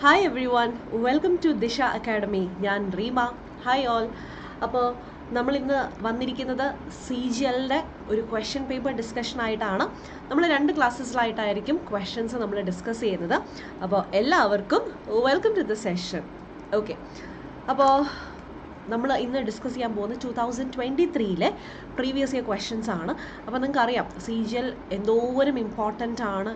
Hi everyone, welcome to Disha Academy. ഞാൻ Reema. Hi all. അപ്പോൾ നമ്മളിന്ന് വന്നിരിക്കുന്നത് CGL-ൻ്റെ ഒരു ക്വസ്റ്റ്യൻ പേപ്പർ ഡിസ്കഷനായിട്ടാണ്. നമ്മൾ 2 ക്ലാസ്സസിലായിട്ടായിരിക്കും ക്വസ്റ്റ്യൻസ് നമ്മൾ ഡിസ്കസ് ചെയ്യുന്നത്. അപ്പോൾ എല്ലാവർക്കും welcome to the session. Okay, അപ്പോൾ നമ്മൾ ഇന്ന് ഡിസ്കസ് ചെയ്യാൻ പോകുന്നത് 2023-ലെ പ്രീവിയസ് ഇയർ ക്വസ്റ്റ്യൻസ് ആണ്. അപ്പോൾ നിങ്ങൾക്കറിയാം CGL എന്തോരം ഇമ്പോർട്ടൻ്റ് ആണ്,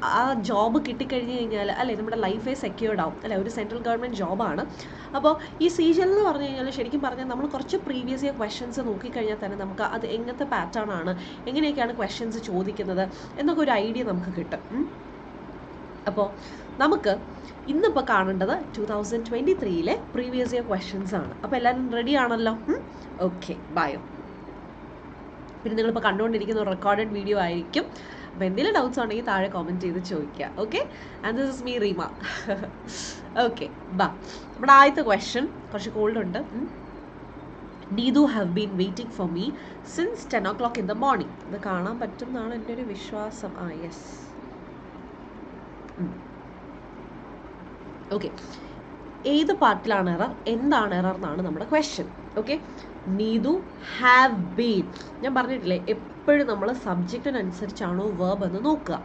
ആ ജോബ് കിട്ടിക്കഴിഞ്ഞ് കഴിഞ്ഞാൽ അല്ലേ നമ്മുടെ ലൈഫേ സെക്യൂർഡ് ആവും അല്ലേ, ഒരു സെൻട്രൽ ഗവൺമെൻറ് ജോബാണ്. അപ്പോൾ ഈ CGL എന്ന് പറഞ്ഞു കഴിഞ്ഞാൽ ശരിക്കും പറഞ്ഞാൽ നമ്മൾ കുറച്ച് പ്രീവിയസ് ഇയർ ക്വസ്റ്റ്യൻസ് നോക്കിക്കഴിഞ്ഞാൽ തന്നെ നമുക്ക് അത് എങ്ങനത്തെ പാറ്റേൺ ആണ്, എങ്ങനെയൊക്കെയാണ് ക്വസ്റ്റ്യൻസ് ചോദിക്കുന്നത് എന്നൊക്കെ ഒരു ഐഡിയ നമുക്ക് കിട്ടും. അപ്പോൾ നമുക്ക് ഇന്നിപ്പോൾ കാണേണ്ടത് 2023-ലെ പ്രീവിയസ് ഇയർ ക്വസ്റ്റ്യൻസ് ആണ്. അപ്പോൾ എല്ലാവരും റെഡി ആണല്ലോ? Okay, bio. പിന്നെ നിങ്ങളിപ്പോൾ കണ്ടുകൊണ്ടിരിക്കുന്ന ഒരു റെക്കോർഡഡ് വീഡിയോ ആയിരിക്കും. അപ്പോൾ എന്തെങ്കിലും ഡൗട്ട്സ് ഉണ്ടെങ്കിൽ താഴെ കോമെൻറ്റ് ചെയ്ത് ചോദിക്കുക. Okay, and this is me Reema. Okay, ബാ. നമ്മുടെ ആദ്യത്തെ ക്വസ്റ്റ്യൻ കുറച്ച് കോൾഡ് ഉണ്ട്. Neethu have been waiting for me since 10 o'clock in the morning. ഇത് കാണാൻ പറ്റും എന്നാണ് എൻ്റെ ഒരു വിശ്വാസം. യെസ്. ഓക്കെ, ഏത് പാർട്ടിലാണ് എറർ, എന്താണ് എറർ എന്നാണ് നമ്മുടെ question. Okay, Neethu have been. ഞാൻ പറഞ്ഞിട്ടില്ലേ, എപ്പോഴും നമ്മൾ സബ്ജക്റ്റിനനുസരിച്ചാണോ വേർബ് എന്ന് നോക്കുക.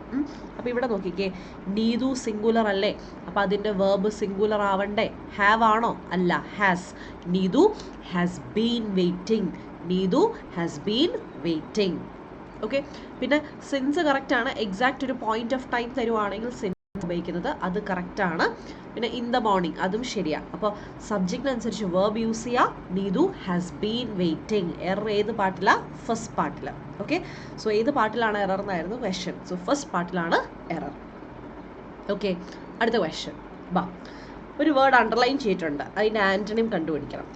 അപ്പോൾ ഇവിടെ നോക്കിക്കേ, നീതു സിംഗുലർ അല്ലേ, അപ്പോൾ അതിൻ്റെ വേർബ് സിംഗുലർ ആവണ്ടേ? ഹാവ് ആണോ? അല്ല, has. Neethu has been waiting. Neethu has been waiting. Okay, പിന്നെ സിൻസ് കറക്റ്റാണ്. എക്സാക്റ്റ് ഒരു പോയിന്റ് ഓഫ് ടൈം തരുവാണെങ്കിൽ സിൻസ് ഉപയോഗിക്കുന്നത്, അത് കറക്റ്റാണ്. പിന്നെ ഇൻ ദ മോർണിംഗ്, അതും ശരിയാണ്. അപ്പോൾ സബ്ജക്റ്റിനനുസരിച്ച് വേർബ് യൂസ് ചെയ്യുക. Neethu has been waiting. Error ഏത് പാർട്ടിലാണ്? ഫസ്റ്റ് പാർട്ടിൽ. ഓക്കെ, സോ ഏത് പാർട്ടിലാണ് എറർ എന്നായിരുന്നു ക്വസ്റ്റ്യൻ. സോ ഫസ്റ്റ് പാർട്ടിലാണ് എറർ. ഓക്കെ, അടുത്ത ക്വസ്റ്റ്യൻ. ബാ, ഒരു വേർഡ് അണ്ടർലൈൻ ചെയ്തിട്ടുണ്ട്, അതിൻ്റെ ആൻറ്റണിം കണ്ടുപിടിക്കണം.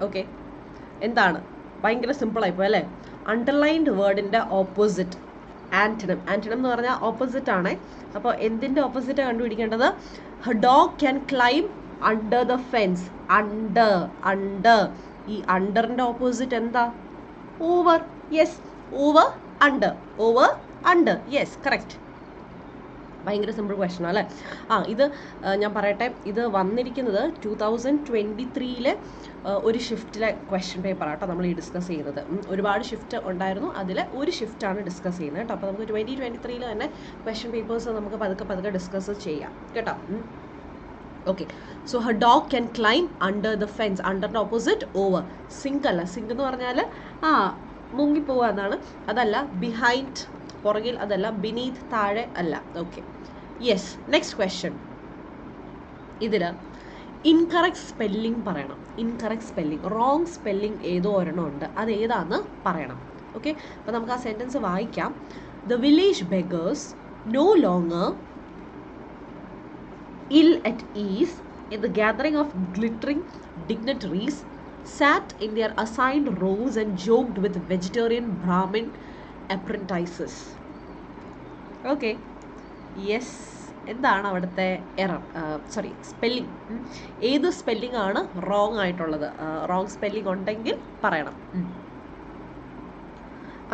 ഓക്കെ, എന്താണ്? ഭയങ്കര സിമ്പിളായിപ്പോൾ അല്ലേ? അണ്ടർലൈൻഡ് വേർഡിൻ്റെ ഓപ്പോസിറ്റ് ആൻറ്റണിം. ആൻറ്റണിം എന്ന് പറഞ്ഞാൽ ഓപ്പോസിറ്റ് ആണ്. അപ്പോൾ എന്തിൻ്റെ ഓപ്പോസിറ്റ് കണ്ടുപിടിക്കേണ്ടത്? Dog can climb under the fence. Under. ഈ അണ്ടറിൻ്റെ ഓപ്പോസിറ്റ് എന്താ? Over. Yes, over under. Yes, correct. ഭയങ്കര സിമ്പിൾ ക്വസ്റ്റ്യൻ അല്ലേ? ഇത് ഞാൻ പറയട്ടെ, ഇത് വന്നിരിക്കുന്നത് 2023-ലെ ഒരു ഷിഫ്റ്റിലെ ക്വസ്റ്റ്യൻ പേപ്പർ ആട്ടോ നമ്മൾ ഈ ഡിസ്കസ് ചെയ്യുന്നത്. ഒരുപാട് ഷിഫ്റ്റ് ഉണ്ടായിരുന്നു, അതിൽ ഒരു ഷിഫ്റ്റാണ് ഡിസ്കസ് ചെയ്യുന്നത് കേട്ടോ. അപ്പോൾ നമുക്ക് 2023-ൽ തന്നെ ക്വസ്റ്റ്യൻ പേപ്പേഴ്സ് നമുക്ക് പതുക്കെ ഡിസ്കസ് ചെയ്യാം കേട്ടോ. Okay, so her dog can climb under the fence. അണ്ടറിൻ്റെ ഓപ്പോസിറ്റ് ഓവർ. സിങ്ക് അല്ല, സിങ്ക് എന്ന് പറഞ്ഞാൽ മുങ്ങിപ്പോവുക എന്നാണ്. അതല്ല, ബിഹൈൻഡ് പുറകിൽ, അതല്ല, ബിനീത് താഴെ അല്ല. Okay, yes. Next question. ഇതിൽ ഇൻകറക്റ്റ് സ്പെല്ലിംഗ് പറയണം. ഇൻകറക്റ്റ് സ്പെല്ലിംഗ്, റോങ് സ്പെല്ലിംഗ് ഏതോ ഒരെണ്ണം ഉണ്ട്, അത് ഏതാന്ന് പറയണം. ഓക്കെ, അപ്പോൾ നമുക്ക് ആ സെൻറ്റൻസ് വായിക്കാം. The village beggars no longer ill at ease in the gathering of glittering dignitaries sat in their assigned rows and joked with vegetarian Brahmin apprentices. Okay, yes. എന്താണ് അവിടുത്തെ എറർ? സ്പെല്ലിംഗ്. ഏത് spelling ആണ് wrong ആയിട്ടുള്ളത്? Wrong spelling ഉണ്ടെങ്കിൽ പറയണം.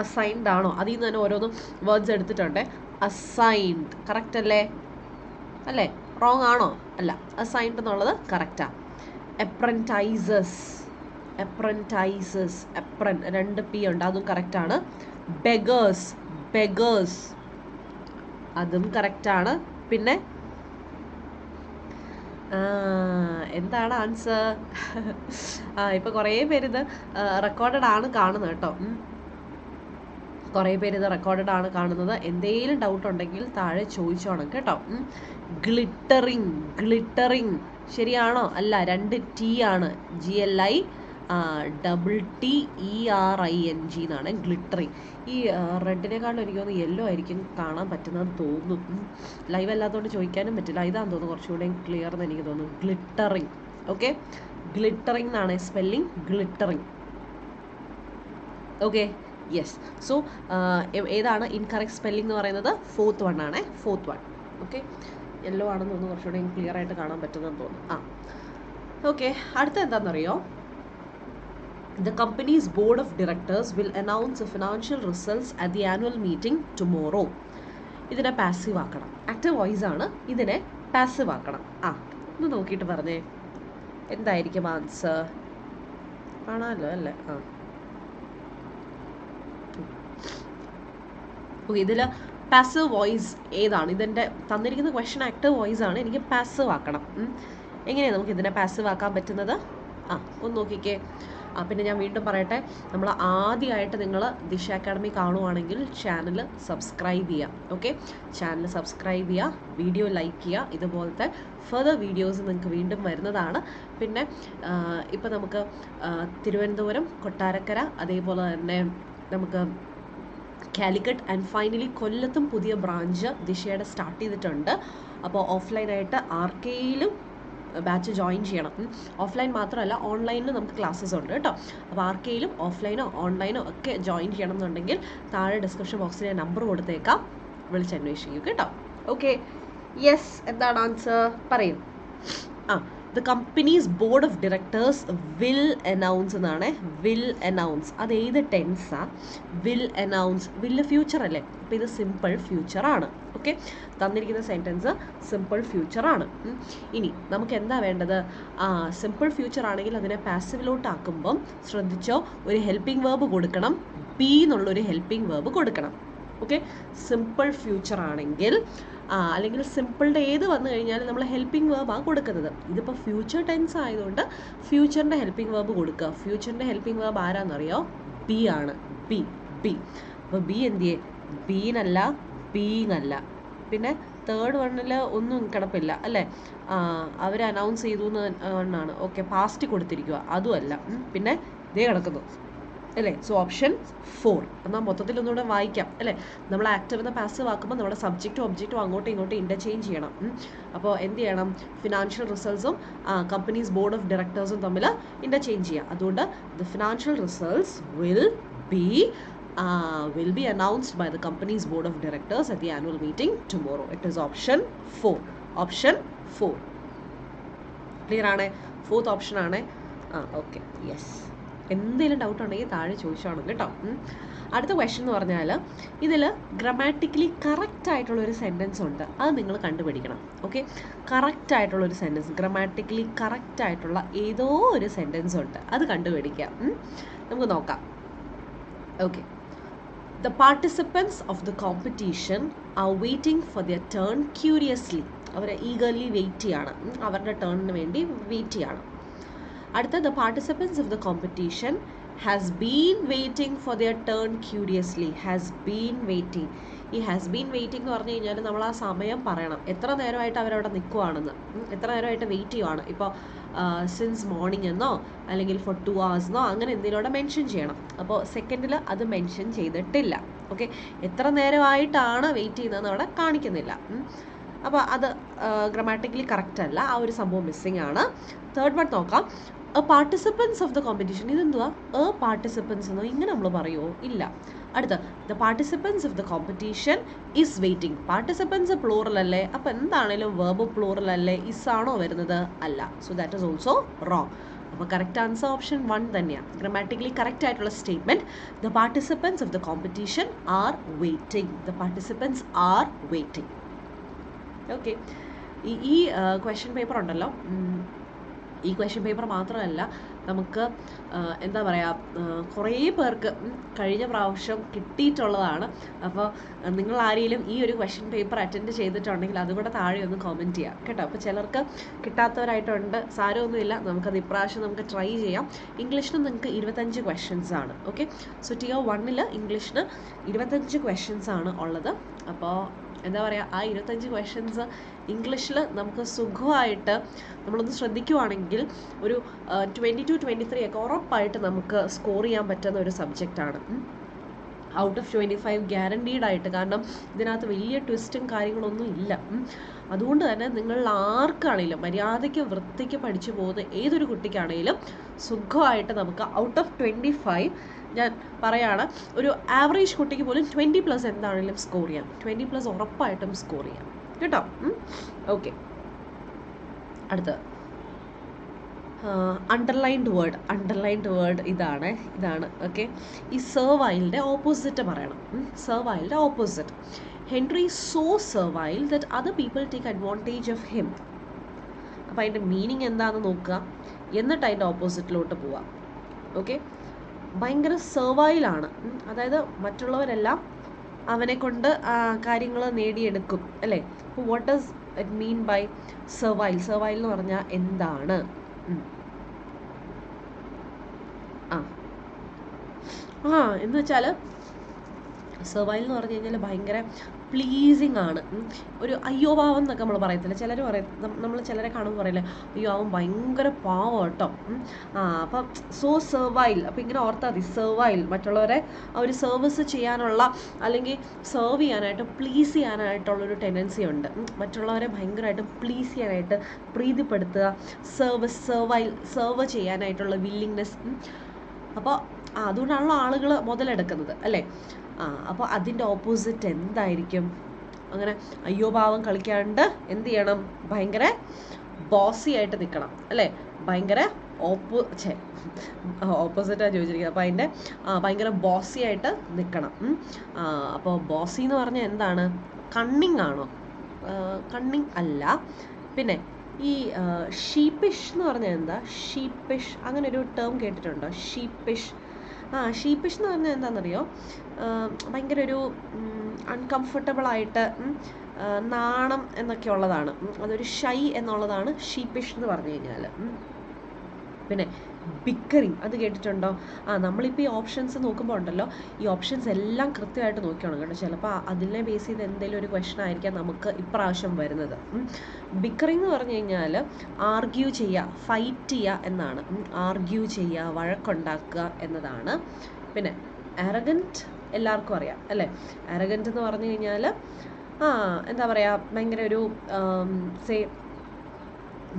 Assigned ആണോ? അതിൽ നിന്ന് തന്നെ ഓരോന്നും വേർഡ്സ് എടുത്തിട്ടുണ്ട്. അസൈൻഡ് കറക്റ്റ് അല്ലേ? റോങ് ആണോ? അല്ല, അസൈൻഡ് എന്നുള്ളത് കറക്റ്റാണ്. അപ്രൻറ്റൈസസ്. 2 P ഉണ്ട്, അതും കറക്റ്റാണ്. ബെഗേഴ്സ്, അതും കറക്റ്റാണ്. പിന്നെ എന്താണ് ആൻസർ? ഇപ്പോൾ കുറേ പേരിത് റെക്കോർഡഡ് ആണ് കാണുന്നത് കേട്ടോ. കുറേ പേര് ഇത് റെക്കോർഡഡ് ആണ് കാണുന്നത്. എന്തെങ്കിലും ഡൗട്ട് ഉണ്ടെങ്കിൽ താഴെ ചോദിച്ചോണം കേട്ടോ. ഗ്ലിറ്ററിങ് ശരിയാണോ? അല്ല, 2 T ആണ്. GLITTERING എന്നാണ് ഗ്ലിറ്ററിങ്. ഈ റെഡിനെക്കാളും എനിക്ക് തോന്നുന്നു യെല്ലോ ആയിരിക്കും കാണാൻ പറ്റുന്നതെന്ന് തോന്നുന്നു. ലൈവ് അല്ലാത്തതുകൊണ്ട് ചോദിക്കാനും പറ്റില്ല. ഇതാന്ന് തോന്നുന്നു കുറച്ചുകൂടെ ക്ലിയർ എന്ന് എനിക്ക് തോന്നുന്നു. ഗ്ലിറ്ററിങ്. ഓക്കെ, ഗ്ലിറ്ററിങ് എന്നാണ് spelling. Glittering. Okay, yes. So ഏതാണ് ഇൻകറക്റ്റ് സ്പെല്ലിംഗ് എന്ന് പറയുന്നത്? ഫോർത്ത് വൺ ആണ്. Fourth one. ഓക്കെ, യെല്ലോ ആണെന്ന് തോന്നുന്നു, കുറച്ചുകൂടെ ക്ലിയർ ആയിട്ട് കാണാൻ പറ്റുന്നെന്ന് തോന്നുന്നു. ഓക്കെ, അടുത്ത എന്താണെന്നറിയോ? The company's board of directors will announce the financial results at the annual meeting tomorrow. ഇതിനെ പാസീവ് ആക്കണം. ആക്റ്റീവ് വോയിസ് ആണ്, ഇതിനെ പാസീവ് ആക്കണം. ഒന്ന് നോക്കിയിട്ട് പറഞ്ഞേ എന്തായിരിക്കും ആൻസർ. കാണാമല്ലോ അല്ലേ? ഓക്കെ, ഇതിൽ പാസീവ് വോയിസ് ഏതാണ്? ഇതിൻ്റെ തന്നിരിക്കുന്ന ക്വസ്റ്റ്യൻ ആക്റ്റീവ് വോയിസ് ആണ്, എനിക്ക് പാസീവ് ആക്കണം. എങ്ങനെയാണ് നമുക്ക് ഇതിനെ പാസീവ് ആക്കാൻ പറ്റുന്നത്? ഒന്ന് നോക്കിക്കേ. പിന്നെ ഞാൻ വീണ്ടും പറയട്ടെ, നമ്മൾ ആദ്യമായിട്ട് നിങ്ങൾ ദിശ അക്കാഡമി കാണുവാണെങ്കിൽ ചാനൽ സബ്സ്ക്രൈബ് ചെയ്യുക. ഓക്കെ, ചാനൽ സബ്സ്ക്രൈബ് ചെയ്യുക, വീഡിയോ ലൈക്ക് ചെയ്യുക. ഇതുപോലത്തെ ഫർദർ വീഡിയോസ് നിങ്ങൾക്ക് വീണ്ടും വരുന്നതാണ്. പിന്നെ ഇപ്പം നമുക്ക് തിരുവനന്തപുരം, കൊട്ടാരക്കര, അതേപോലെ തന്നെ നമുക്ക് കാലിക്കറ്റ് ആൻഡ് ഫൈനലി കൊല്ലത്തും പുതിയ ബ്രാഞ്ച് ദിശയുടെ സ്റ്റാർട്ട് ചെയ്തിട്ടുണ്ട്. അപ്പോൾ ഓഫ്ലൈനായിട്ട് RKയിലും ബാച്ച് ജോയിൻ ചെയ്യണം. ഓഫ്ലൈൻ മാത്രമല്ല, ഓൺലൈനിലും നമുക്ക് ക്ലാസ്സസ് ഉണ്ട് കേട്ടോ. അപ്പോൾ RKയിലും ഓഫ്ലൈനോ ഓൺലൈനോ ഒക്കെ ജോയിൻ ചെയ്യണം എന്നുണ്ടെങ്കിൽ താഴെ ഡിസ്ക്രിപ്ഷൻ ബോക്സിൽ ഞാൻ നമ്പർ കൊടുത്തേക്കാം, വിളിച്ചന്വേഷിക്കും കേട്ടോ. Okay, yes. എന്താണ് ആൻസർ? പറയൂ. The company's board of directors will announce എന്നാണ്. will announce അത് ഏത് ടെൻസാ? will announce. will ഫ്യൂച്ചർ അല്ലേ? അപ്പോൾ ഇത് സിമ്പിൾ ഫ്യൂച്ചർ ആണ്. ഓക്കെ, തന്നിരിക്കുന്ന സെൻറ്റൻസ് സിമ്പിൾ ഫ്യൂച്ചർ ആണ്. ഇനി നമുക്ക് എന്താ വേണ്ടത്? സിമ്പിൾ ഫ്യൂച്ചർ ആണെങ്കിൽ അതിനെ പാസീവിലോട്ടാക്കുമ്പം ശ്രദ്ധിച്ചോ, ഒരു ഹെൽപ്പിംഗ് വേർബ് കൊടുക്കണം. ബി എന്നുള്ളൊരു ഹെൽപ്പിംഗ് വേർബ് കൊടുക്കണം. ഓക്കെ, സിമ്പിൾ ഫ്യൂച്ചർ ആണെങ്കിൽ അല്ലെങ്കിൽ സിമ്പിളുടെ ഏത് വന്നു കഴിഞ്ഞാലും നമ്മൾ ഹെൽപ്പിംഗ് വേർബാണ് കൊടുക്കുന്നത്. ഇതിപ്പോൾ ഫ്യൂച്ചർ ടെൻസ് ആയതുകൊണ്ട് ഫ്യൂച്ചറിൻ്റെ ഹെൽപ്പിംഗ് വേർബ് കൊടുക്കുക. ഫ്യൂച്ചറിൻ്റെ ഹെൽപ്പിംഗ് വേർബ് ആരാന്നറിയോ? ബി ആണ്. ബി. അപ്പോൾ ബി എന്ത് ചെയ്യേ? ബീനല്ല, ബീങ്ങല്ല. പിന്നെ തേർഡ് വണ്ണിൽ ഒന്നും കിടപ്പില്ല അല്ലേ? അവർ അനൗൺസ് ചെയ്തു എന്നാണ്. ഓക്കെ, പാസ്റ്റ് കൊടുത്തിരിക്കുക, അതുമല്ല. പിന്നെ ഇതേ കിടക്കുന്നു അല്ലേ? So option 4. എന്നാൽ മൊത്തത്തിൽ ഒന്നുകൂടെ വായിക്കാം അല്ലേ? നമ്മൾ ആക്റ്റീവ് എന്ന പാസീവ് ആക്കുമ്പോൾ നമ്മുടെ സബ്ജക്റ്റും ഒബ്ജക്റ്റും അങ്ങോട്ടും ഇങ്ങോട്ടും ഇൻ്റർചേഞ്ച് ചെയ്യണം. അപ്പോൾ എന്ത് ചെയ്യണം? ഫിനാൻഷ്യൽ റിസൾട്ട്സും കമ്പനീസ് ബോർഡ് ഓഫ് ഡയറക്ടേഴ്സും തമ്മിൽ ഇൻ്റർചേഞ്ച് ചെയ്യുക. അതുകൊണ്ട് the financial results will be announced by the company's board of directors at the annual meeting tomorrow. It is option 4. Option 4. Clear ആണ്? ഫോർത്ത് ഓപ്ഷൻ ആണ്. Okay, yes. എന്തെങ്കിലും doubt ഉണ്ടെങ്കിൽ താഴെ ചോദിച്ചോണം കേട്ടോ. അടുത്ത ക്വസ്റ്റ്യൻ എന്ന് പറഞ്ഞാൽ ഇതിൽ ഗ്രാമാറ്റിക്കലി കറക്റ്റ് ആയിട്ടുള്ളൊരു സെൻറ്റൻസ് ഉണ്ട്, അത് നിങ്ങൾ കണ്ടുപിടിക്കണം. ഓക്കെ, കറക്റ്റ് ആയിട്ടുള്ളൊരു സെൻറ്റൻസ്, ഗ്രാമാറ്റിക്കലി കറക്റ്റ് ആയിട്ടുള്ള ഏതോ ഒരു സെൻറ്റൻസ് ഉണ്ട്, അത് കണ്ടുപിടിക്കാം. നമുക്ക് നോക്കാം. Okay, the participants of the competition are waiting for their turn curiously. അവർ ഈഗർലി വെയിറ്റ് ചെയ്യാണ്, അവരുടെ ടേണിന് വേണ്ടി വെയിറ്റ് ചെയ്യാണ്. അടുത്ത, the participants of the competition has been waiting for their turn curiously. has been waiting. ഈ ഹാസ് ബീൻ വെയിറ്റിംഗ് എന്ന് പറഞ്ഞു കഴിഞ്ഞാൽ നമ്മൾ ആ സമയം പറയണം, എത്ര നേരമായിട്ട് അവരവിടെ നിൽക്കുവാണെന്ന്, എത്ര നേരമായിട്ട് വെയിറ്റ് ചെയ്യുവാണ്. ഇപ്പോൾ സിൻസ് മോർണിംഗ് എന്നോ അല്ലെങ്കിൽ ഫോർ 2 hours എന്നോ അങ്ങനെ എന്തെങ്കിലും മെൻഷൻ ചെയ്യണം. അപ്പോൾ സെക്കൻഡിൽ അത് മെൻഷൻ ചെയ്തിട്ടില്ല. ഓക്കെ, എത്ര നേരമായിട്ടാണ് വെയിറ്റ് ചെയ്യുന്നതെന്ന് അവിടെ കാണിക്കുന്നില്ല. അപ്പോൾ അത് ഗ്രാമാറ്റിക്കലി കറക്റ്റ് അല്ല, ആ ഒരു സംഭവം മിസ്സിംഗ് ആണ്. തേർഡ് വൺ നോക്കാം. Participants of the competition. ഇതെന്തുവാ? പാർട്ടിസിപ്പൻസ് എന്നോ ഇങ്ങനെ നമ്മൾ പറയുമോ? ഇല്ല. അടുത്ത, the participants of the competition is waiting. Participants plural അല്ലേ? അപ്പോൾ എന്താണേലും വെർബ് പ്ലൂറൽ അല്ലേ? ഇസ് ആണോ വരുന്നത്? അല്ല. So that is also wrong. അപ്പോൾ കറക്റ്റ് ആൻസർ ഓപ്ഷൻ 1 തന്നെയാണ്. ഗ്രാമാറ്റിക്കലി കറക്റ്റ് ആയിട്ടുള്ള statement, the participants of the competition are waiting. The participants are waiting. Okay, ഈ ക്വസ്റ്റ്യൻ പേപ്പർ ഉണ്ടല്ലോ, ഈ ക്വസ്റ്റ്യൻ പേപ്പർ മാത്രമല്ല നമുക്ക് എന്താ പറയുക, കുറേ പേർക്ക് കഴിഞ്ഞ പ്രാവശ്യം കിട്ടിയിട്ടുള്ളതാണ്. അപ്പോൾ നിങ്ങൾ ആരെങ്കിലും ഈ ഒരു ക്വസ്റ്റ്യൻ പേപ്പർ അറ്റൻഡ് ചെയ്തിട്ടുണ്ടെങ്കിൽ അതുകൂടെ താഴെ ഒന്ന് കമൻറ്റ് ചെയ്യാം കേട്ടോ. അപ്പോൾ ചിലർക്ക് കിട്ടാത്തവരായിട്ടുണ്ട്, സാരമൊന്നുമില്ല, നമുക്കത് ഇപ്രാവശ്യം നമുക്ക് ട്രൈ ചെയ്യാം. ഇംഗ്ലീഷിന് നിങ്ങൾക്ക് 25 ക്വസ്റ്റ്യൻസ് ആണ്. ഓക്കെ, സോ Tier 1 ഇംഗ്ലീഷിന് 25 ക്വസ്റ്റ്യൻസ് ആണ് ഉള്ളത്. അപ്പോൾ എന്താ പറയുക, ആ 25 ക്വസ്റ്റ്യൻസ് ഇംഗ്ലീഷിൽ നമുക്ക് സുഖമായിട്ട് നമ്മളൊന്ന് ശ്രദ്ധിക്കുവാണെങ്കിൽ ഒരു 22-23 ഒക്കെ ഉറപ്പായിട്ട് നമുക്ക് സ്കോർ ചെയ്യാൻ പറ്റുന്ന ഒരു സബ്ജക്റ്റാണ്. ഔട്ട് ഓഫ് 25 ഗ്യാരണ്ടീഡ് ആയിട്ട്. കാരണം ഇതിനകത്ത് വലിയ ട്വിസ്റ്റും കാര്യങ്ങളൊന്നും ഇല്ല. അതുകൊണ്ട് തന്നെ നിങ്ങൾ ആർക്കാണെങ്കിലും മര്യാദയ്ക്ക് വൃത്തിക്ക് പഠിച്ചു പോകുന്ന ഏതൊരു കുട്ടിക്കാണെങ്കിലും സുഖമായിട്ട് നമുക്ക് ഔട്ട് ഓഫ് 25 ഞാൻ പറയാണ്, ഒരു ആവറേജ് കുട്ടിക്ക് പോലും 20+ എന്താണെങ്കിലും സ്കോർ ചെയ്യാം. 20+ ഉറപ്പായിട്ടും സ്കോർ ചെയ്യാം കേട്ടോ. ഓക്കെ, അടുത്ത അണ്ടർലൈൻഡ് വേർഡ് ഇതാണ്. ഓക്കെ, ഈ സെർവൈലിൻ്റെ ഓപ്പോസിറ്റ് പറയണം. സെർവൈലിൻ്റെ opposite, Henry so servile that other people take advantage of him. അപ്പോൾ അതിൻ്റെ മീനിങ് എന്താണെന്ന് നോക്കുക, എന്നിട്ട് അതിൻ്റെ ഓപ്പോസിറ്റിലോട്ട് പോവാം. ഓക്കെ, ഭയങ്കര സെർവൈലാണ്, അതായത് മറ്റുള്ളവരെല്ലാം അവനെ കൊണ്ട് കാര്യങ്ങൾ നേടിയെടുക്കും അല്ലേ. അപ്പോൾ what does it mean by servile എന്ന് പറഞ്ഞാൽ എന്താണ്? എന്ന് വെച്ചാൽ സെർവൈൽ എന്ന് പറഞ്ഞു കഴിഞ്ഞാൽ ഭയങ്കര പ്ലീസിങ് ആണ്. ഒരു അയ്യോ പാവം എന്നൊക്കെ നമ്മൾ പറയത്തില്ല, ചിലർ പറയും, നമ്മൾ ചിലരെ കാണുമ്പോൾ പറയില്ലേ, അയ്യോ അവൻ ഭയങ്കര പാവം കേട്ടോ. അപ്പം സോ സെർവൈൽ, അപ്പം ഇങ്ങനെ ഓർത്താൽ മതി, സെർവൈൽ മറ്റുള്ളവരെ ഒരു സർവീസ് ചെയ്യാനുള്ള അല്ലെങ്കിൽ സെർവ് ചെയ്യാനായിട്ട് പ്ലീസ് ചെയ്യാനായിട്ടുള്ളൊരു ടെൻഡൻസി ഉണ്ട്. മറ്റുള്ളവരെ ഭയങ്കരമായിട്ട് പ്ലീസ് ചെയ്യാനായിട്ട്, പ്രീതിപ്പെടുത്തുക, സെർവ് ചെയ്യാനായിട്ടുള്ള വില്ലിങ്നെസ്. അപ്പോൾ അതുകൊണ്ടാണല്ലോ ആളുകൾ മുതലെടുക്കുന്നത് അല്ലേ. അപ്പോൾ അതിൻ്റെ ഓപ്പോസിറ്റ് എന്തായിരിക്കും? അങ്ങനെ അയ്യോ പാവം കളിക്കാണ്ട് എന്ത് ചെയ്യണം? ഭയങ്കര ബോസി ആയിട്ട് നിൽക്കണം അല്ലേ. ഭയങ്കര ഓപ്പോസിറ്റാണ് ചോദിച്ചിരിക്കുന്നത്. അപ്പോൾ അതിൻ്റെ ഭയങ്കര ബോസി ആയിട്ട് നിൽക്കണം. അപ്പോൾ ബോസി എന്ന് പറഞ്ഞാൽ എന്താണ്? കണ്ണിങ് ആണോ? കണ്ണിങ് അല്ല. പിന്നെ ഈ ഷീപ്പിഷ് എന്ന് പറഞ്ഞാൽ എന്താ? ഷീപ്പിഷ്, അങ്ങനെ ഒരു ടേം കേട്ടിട്ടുണ്ടോ? ഷീപ്പിഷ് എന്ന് പറഞ്ഞാൽ എന്താണെന്നറിയോ? ഭയങ്കര ഒരു അൺകംഫർട്ടബിളായിട്ട്, നാണം എന്നൊക്കെ ഉള്ളതാണ്. അതൊരു ഷൈ എന്നുള്ളതാണ് ഷീപ്പിഷ് എന്ന് പറഞ്ഞു കഴിഞ്ഞാൽ. പിന്നെ ബിക്കറിങ്, അത് കേട്ടിട്ടുണ്ടോ? നമ്മളിപ്പോൾ ഈ ഓപ്ഷൻസ് നോക്കുമ്പോൾ ഉണ്ടല്ലോ, ഈ ഓപ്ഷൻസ് എല്ലാം കൃത്യമായിട്ട് നോക്കിയാണ് കേട്ടോ. ചിലപ്പോൾ അതിനെ ബേസ് ചെയ്ത് എന്തെങ്കിലും ഒരു ക്വസ്റ്റൻ ആയിരിക്കാം നമുക്ക് ഇപ്രാവശ്യം വരുന്നത്. ബിക്കറിങ് എന്ന് പറഞ്ഞു കഴിഞ്ഞാൽ ആർഗ്യൂ ചെയ്യുക, ഫൈറ്റ് ചെയ്യുക എന്നാണ്. ആർഗ്യൂ ചെയ്യുക, വഴക്കുണ്ടാക്കുക എന്നതാണ്. പിന്നെ അറഗൻറ്റ് എല്ലാവർക്കും അറിയാം അല്ലേ. അറഗൻറ്റ് എന്ന് പറഞ്ഞു കഴിഞ്ഞാൽ എന്താ പറയുക, ഭയങ്കര ഒരു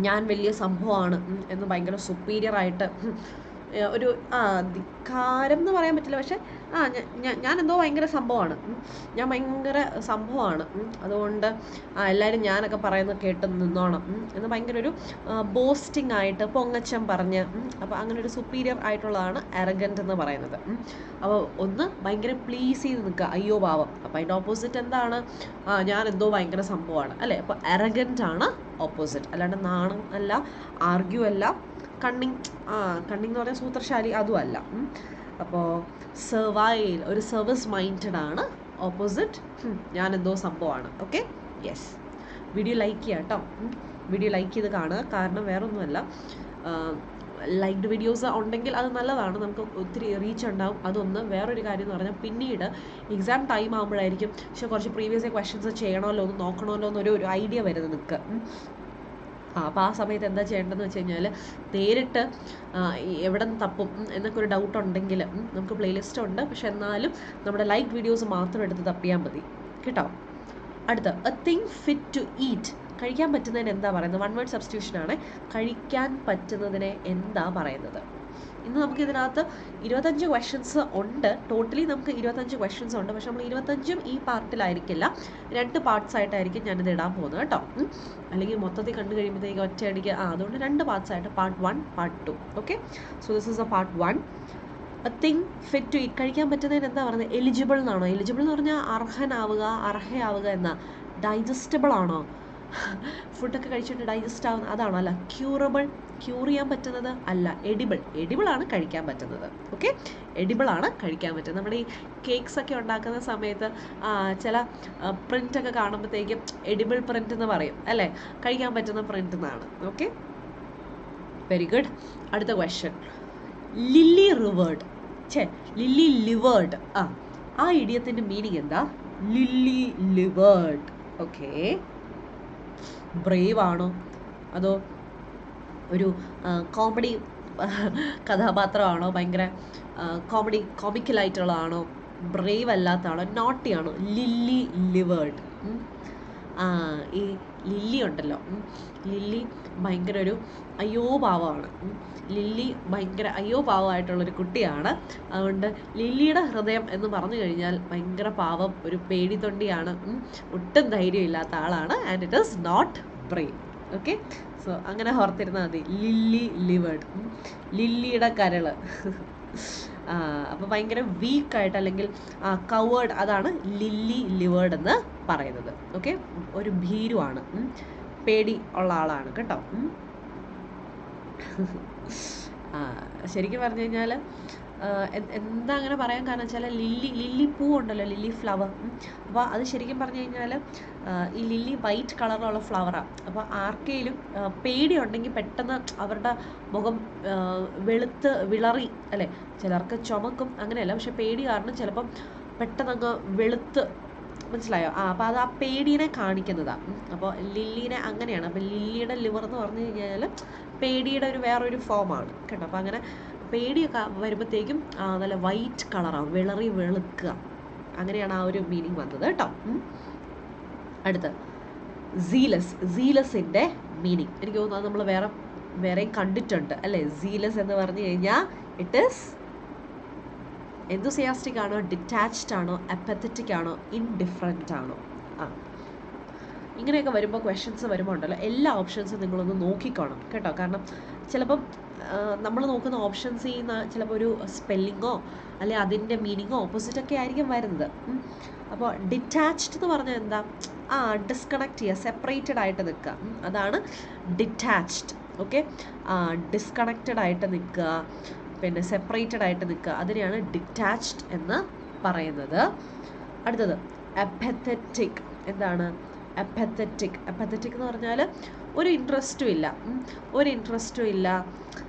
ഞാൻ വലിയ സംഭവമാണ് എന്ന് ഭയങ്കര സുപ്പീരിയറായിട്ട് ഒരു ധിക്കാരം എന്ന് പറയാൻ പറ്റില്ല, പക്ഷെ ഞാൻ എന്തോ ഭയങ്കര സംഭവമാണ്, ഞാൻ ഭയങ്കര സംഭവമാണ്, അതുകൊണ്ട് എല്ലാവരും ഞാനൊക്കെ പറയുന്നത് കേട്ട് നിന്നോണം എന്ന് ഭയങ്കര ഒരു ബോസ്റ്റിംഗ് ആയിട്ട് പൊങ്ങച്ചം പറഞ്ഞ്, അപ്പോൾ അങ്ങനെ ഒരു സുപ്പീരിയർ ആയിട്ടുള്ളതാണ് അറഗൻറ്റ് എന്ന് പറയുന്നത്. അപ്പോൾ ഒന്ന് ഭയങ്കര പ്ലീസ് ചെയ്ത് നിൽക്കുക, അയ്യോ പാവം. അപ്പോൾ അതിൻ്റെ ഓപ്പോസിറ്റ് എന്താണ്? ഞാൻ എന്തോ ഭയങ്കര സംഭവമാണ് അല്ലേ. അപ്പോൾ അറഗൻറ്റ് ആണ് ഓപ്പോസിറ്റ്, അല്ലാണ്ട് നാണം അല്ല, ആർഗ്യൂ അല്ല, കണ്ണിങ് എന്ന് പറഞ്ഞാൽ സൂത്രശാലി അതും അല്ല. അപ്പോൾ സെർവൈൽ, ഒരു സർവീസ് മൈൻഡഡ് ആണ് ഓപ്പോസിറ്റ്, ഞാൻ എന്തോ സംഭവമാണ്. Okay, yes. വീഡിയോ ലൈക്ക് ചെയ്യുക കേട്ടോ. വീഡിയോ ലൈക്ക് ചെയ്ത് കാണുക, കാരണം വേറെ ഒന്നുമല്ല, ലൈക്ഡ് വീഡിയോസ് ഉണ്ടെങ്കിൽ അത് നല്ലതാണ്, നമുക്ക് ഒത്തിരി റീച്ച് ഉണ്ടാവും. അതൊന്ന്. വേറൊരു കാര്യം എന്ന് പറഞ്ഞാൽ പിന്നീട് എക്സാം ടൈം ആകുമ്പോഴായിരിക്കും പക്ഷെ കുറച്ച് പ്രീവിയസ് ക്വസ്റ്റ്യൻസ് ചെയ്യണമല്ലോ, ഒന്ന് നോക്കണമല്ലോ എന്നൊരു ഐഡിയ വരുന്നത് നിങ്ങൾക്ക്. അപ്പോൾ ആ സമയത്ത് എന്താ ചെയ്യേണ്ടതെന്ന് വെച്ച് കഴിഞ്ഞാൽ, നേരിട്ട് എവിടെ നിന്ന് തപ്പും എന്നൊക്കെ ഒരു ഡൗട്ട് ഉണ്ടെങ്കിൽ നമുക്ക് പ്ലേലിസ്റ്റ് ഉണ്ട്, പക്ഷെ എന്നാലും നമ്മുടെ ലൈക്ക് വീഡിയോസ് മാത്രം എടുത്ത് തപ്പിയാൽ മതി കേട്ടോ. അടുത്ത a thing fit to eat, കഴിക്കാൻ പറ്റുന്നതിന് എന്താ പറയുന്നത്? വൺ വേർഡ് സബ്സ്റ്റിറ്റ്യൂഷനാണ്. കഴിക്കാൻ പറ്റുന്നതിനെ എന്താ പറയുന്നത്? ഇന്ന് നമുക്ക് ഇതിനകത്ത് 25 ക്വസ്റ്റ്യൻസ് ഉണ്ട്. ടോട്ടലി നമുക്ക് 25 ക്വസ്റ്റ്യൻസ് ഉണ്ട്, പക്ഷെ നമ്മൾ 25ഉം ഈ പാർട്ടിലായിരിക്കില്ല, 2 പാർട്സ് ആയിട്ടായിരിക്കും ഞാനിത് ഇടാൻ പോകുന്നത് കേട്ടോ. അല്ലെങ്കിൽ മൊത്തത്തിൽ കണ്ടു കഴിയുമ്പോഴത്തേക്ക് ഒറ്റയടിക്ക് അതുകൊണ്ട് 2 പാർട്സ് ആയിട്ട്, part 1 part 2. Okay, so this is a part 1. A thing fit to eat, കഴിക്കാൻ പറ്റുന്നതിന് എന്താ പറയുന്നത്? എലിജിബിൾ എന്നാണോ? എലിജിബിൾ എന്ന് പറഞ്ഞാൽ അർഹയാവുക എന്നാ. ഡൈജസ്റ്റബിൾ ആണോ? ഫുഡൊക്കെ കഴിച്ചിട്ട് ഡൈജസ്റ്റ് ആവുന്ന അതാണോ? അല്ല. ക്യൂർ ചെയ്യാൻ പറ്റുന്നത് അല്ല. എഡിബിൾ ആണ് കഴിക്കാൻ പറ്റുന്നത്. ഓക്കെ, എഡിബിൾ ആണ് കഴിക്കാൻ പറ്റുന്നത്. നമ്മുടെ ഈ കേക്ക്സ് ഒക്കെ ഉണ്ടാക്കുന്ന സമയത്ത് ചില പ്രിൻ്റൊക്കെ കാണുമ്പോഴത്തേക്കും എഡിബിൾ പ്രിൻ്റ് എന്ന് പറയും അല്ലേ, കഴിക്കാൻ പറ്റുന്ന പ്രിൻ്റ് എന്നാണ്. Okay, very good. അടുത്ത ക്വസ്റ്റ്യൻ, ലില്ലി ലിവേർഡ്. ആ ഇഡിയത്തിൻ്റെ മീനിങ് എന്താ? Lily livered. ഓക്കെ, ബ്രേവ് ആണോ, അതോ ഒരു കോമഡി കഥാപാത്രമാണോ, ഭയങ്കര കോമിക്കലായിട്ടുള്ളതാണോ, ബ്രേവ് അല്ലാത്തതാണോ, നോട്ടി ആണോ? Lily livered. ഈ ലില്ലി ഉണ്ടല്ലോ, ലില്ലി ഭയങ്കര ഒരു അയ്യോ പാവമാണ്. ലില്ലി ഭയങ്കര അയ്യോ പാവമായിട്ടുള്ളൊരു കുട്ടിയാണ്. അതുകൊണ്ട് ലില്ലിയുടെ ഹൃദയം എന്ന് പറഞ്ഞു കഴിഞ്ഞാൽ ഭയങ്കര പാവം, ഒരു പേടിത്തൊണ്ടിയാണ്, ഒട്ടും ധൈര്യമില്ലാത്ത ആളാണ്. And it is not brave. Okay, so അങ്ങനെ ഓർത്തിരുന്നാൽ മതി. ലില്ലി ലിവേർഡ്, ലില്ലിയുടെ കരള്. അപ്പോൾ ഭയങ്കര വീക്കായിട്ട് അല്ലെങ്കിൽ കവേർഡ്, അതാണ് ലില്ലി ലിവേർഡ് എന്ന് പറയുന്നത്. ഓക്കെ, ഒരു ഭീരുവാണ്, പേടി ഉള്ള ആളാണ് കേട്ടോ. ശരിക്കും പറഞ്ഞു കഴിഞ്ഞാൽ എന്താ അങ്ങനെ പറയാൻ കാരണം വെച്ചാൽ ലില്ലി പൂ ഉണ്ടല്ലോ, ലില്ലി ഫ്ലവർ. അപ്പോൾ അത് ശരിക്കും പറഞ്ഞു കഴിഞ്ഞാൽ ഈ ലില്ലി വൈറ്റ് കളറിലുള്ള ഫ്ലവറാണ്. അപ്പോൾ ആർക്കെങ്കിലും പേടിയുണ്ടെങ്കിൽ പെട്ടെന്ന് അവരുടെ മുഖം വെളുത്ത് വിളറി, അല്ലേ, ചിലർക്ക് ചുമക്കും, അങ്ങനെയല്ല, പക്ഷെ പേടി കാരണം ചിലപ്പം പെട്ടെന്ന് അങ്ങ് വെളുത്ത്, മനസ്സിലായോ? അപ്പോൾ അത് ആ പേടീനെ കാണിക്കുന്നതാണ്. അപ്പോൾ ലില്ലിനെ അങ്ങനെയാണ്. അപ്പോൾ ലില്ലിയുടെ ലിവർ എന്ന് പറഞ്ഞു കഴിഞ്ഞാൽ പേടിയുടെ വേറൊരു ഫോമാണ് കേട്ടോ. അപ്പോൾ അങ്ങനെ പേടിയൊക്കെ വരുമ്പോഴത്തേക്കും നല്ല വൈറ്റ് കളറാണ്, വിളറി വെളുക്കുക, അങ്ങനെയാണ് ആ ഒരു മീനിങ് വന്നത് കേട്ടോ. അടുത്ത സീലസിൻ്റെ മീനിങ് എനിക്ക് തോന്നുന്നത് നമ്മൾ വേറെയും കണ്ടിട്ടുണ്ട് അല്ലേ. സീലസ് എന്ന് പറഞ്ഞു കഴിഞ്ഞാൽ ഇറ്റ് ഈസ് എന്തൂസിയാസ്റ്റിക് ആണോ, ഡിറ്റാച്ച്ഡ് ആണോ, അപ്പത്തറ്റിക് ആണോ, ഇൻഡിഫറൻറ്റ് ആണോ? ഇങ്ങനെയൊക്കെ വരുമ്പോൾ ക്വസ്റ്റ്യൻസ് വരുമ്പോൾ ഉണ്ടല്ലോ, എല്ലാ ഓപ്ഷൻസും നിങ്ങളൊന്ന് നോക്കിക്കോണം കേട്ടോ. കാരണം ചിലപ്പം നമ്മൾ നോക്കുന്ന ഓപ്ഷൻസ് ചിലപ്പോൾ ഒരു സ്പെല്ലിങ്ങോ അല്ലെ അതിൻ്റെ മീനിങ്ങോ ഓപ്പോസിറ്റൊക്കെ ആയിരിക്കും വരുന്നത്. അപ്പോൾ ഡിറ്റാച്ച്ഡ് എന്ന് പറഞ്ഞാൽ എന്താ? ഡിസ്കണക്ട് ചെയ്യുക, സെപ്പറേറ്റഡ് ആയിട്ട് നിൽക്കുക, അതാണ് ഡിറ്റാച്ച്ഡ്. ഓക്കെ, ഡിസ്കണക്റ്റഡ് ആയിട്ട് നിൽക്കുക, പിന്നെ സെപ്പറേറ്റഡ് ആയിട്ട് നിൽക്കുക, അതിനെയാണ് ഡിറ്റാച്ച്ഡ് എന്ന് പറയുന്നത്. അടുത്തത് അപ്പത്തറ്റിക്. എന്താണ് അപ്പത്തറ്റിക്? അപ്പത്തറ്റിക് എന്ന് പറഞ്ഞാൽ ഒരു ഇൻട്രസ്റ്റും ഇല്ല,